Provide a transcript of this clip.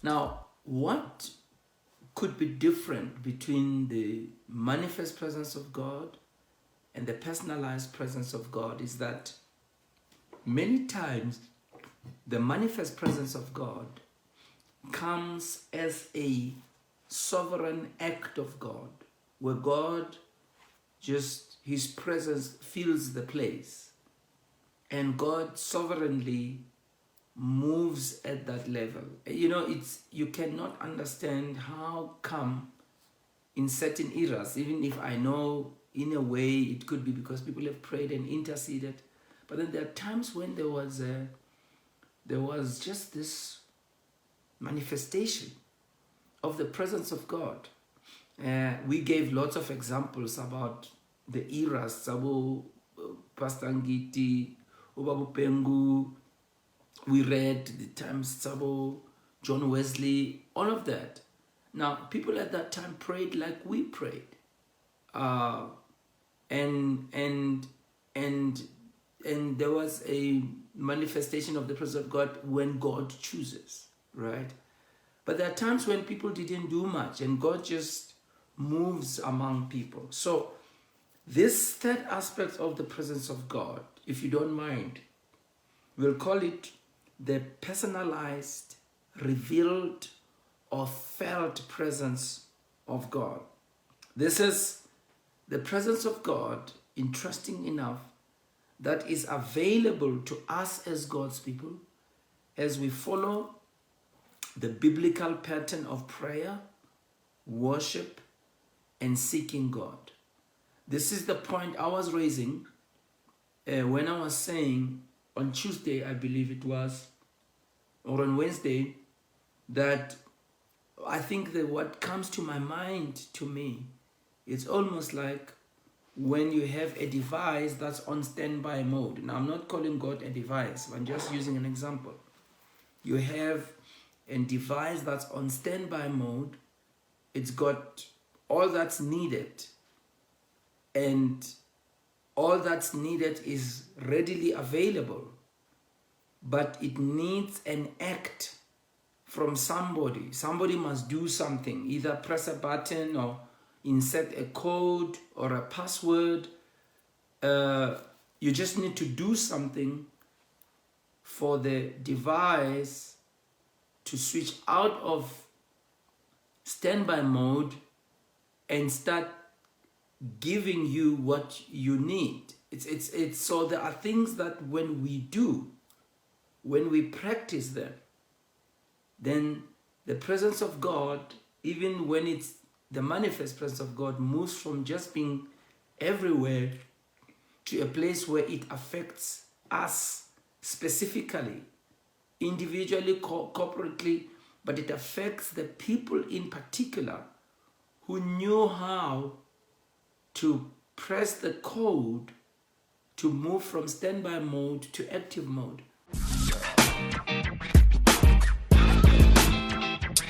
Now, what could be different between the manifest presence of God and the personalized presence of God is that many times the manifest presence of God comes as a sovereign act of God, where God just, his presence fills the place, and God sovereignly moves at that level. You cannot understand how come in certain eras, even if I know in a way it could be because people have prayed and interceded, but then there are times when there was just this manifestation of the presence of God. We gave lots of examples about the eras, Sabo, Pastor Ngiti, Ubabu Pengu. We read the times Sabo, John Wesley, all of that. Now, people at that time prayed like we prayed, and there was a manifestation of the presence of God when God chooses, right? But there are times when people didn't do much, and God just moves among people. So this third aspect of the presence of God, if you don't mind, we'll call it the personalized, revealed, or felt presence of God. This is the presence of God, interesting enough, that is available to us as God's people as we follow the biblical pattern of prayer, worship, and seeking God. This is the point I was raising when I was saying on Tuesday, I believe it was, or on Wednesday, that I think that what comes to my mind, to me, it's almost like when you have a device that's on standby mode. Now, I'm not calling God a device, I'm just using an example. You have a device that's on standby mode. It's got all that's needed, and all that's needed is readily available, but it needs an act from somebody. Somebody must do something, either press a button or insert a code or a password. You just need to do something for the device to switch out of standby mode and start giving you what you need. It's so there are things that when we practice them, then the presence of God, even when it's the manifest presence of God, moves from just being everywhere to a place where it affects us specifically, individually, corporately, but it affects the people in particular who knew how to press the code to move from standby mode to active mode.